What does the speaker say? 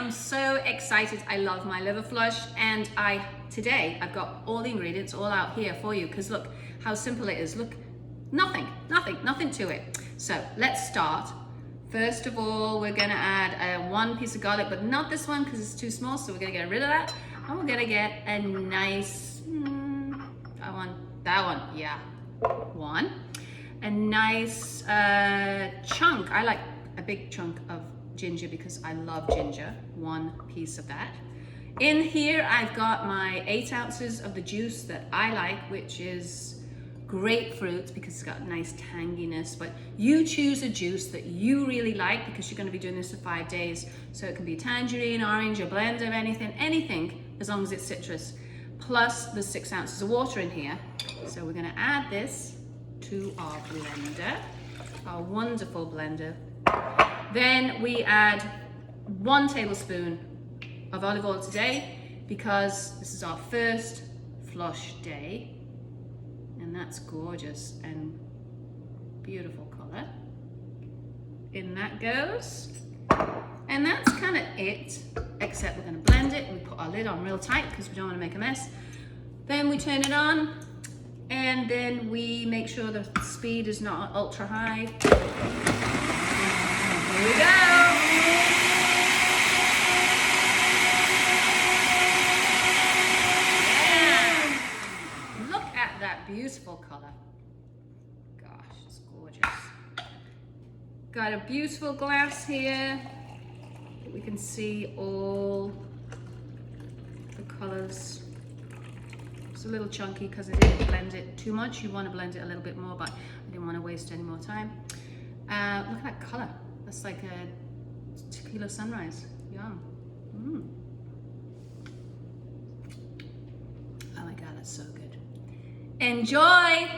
am so excited. I love my liver flush, and today I've got all the ingredients all out here for you, because look how simple it is. Look, nothing to it. So let's start. First of all, we're gonna add one piece of garlic, but not this one because it's too small, so we're gonna get rid of that. And we're gonna get a nice, that one, yeah, one. A nice chunk. I like a big chunk of ginger because I love ginger. One piece of that. In here, I've got my 8 ounces of the juice that I like, which is grapefruit, because it's got a nice tanginess. But you choose a juice that you really like, because you're going to be doing this for 5 days. So it can be tangerine, orange, a blend of anything, as long as it's citrus. Plus the 6 ounces of water in here. So we're going to add this to our blender, our wonderful blender. Then we add 1 tablespoon of olive oil today, because this is our first flush day, and that's gorgeous and beautiful color. In that goes, and that's kind of it, except we're going to blend it. We put our lid on real tight because we don't want to make a mess. Then we turn it on, and then we make sure the speed is not ultra high. Here we go. Yeah. Look at that beautiful color. Gosh, it's gorgeous. Got a beautiful glass here. We can see all the colors. It's a little chunky because I didn't blend it too much. You want to blend it a little bit more, but I didn't want to waste any more time. Look at that color. That's like a tequila sunrise. Yum. Oh my God, that's so good. Enjoy.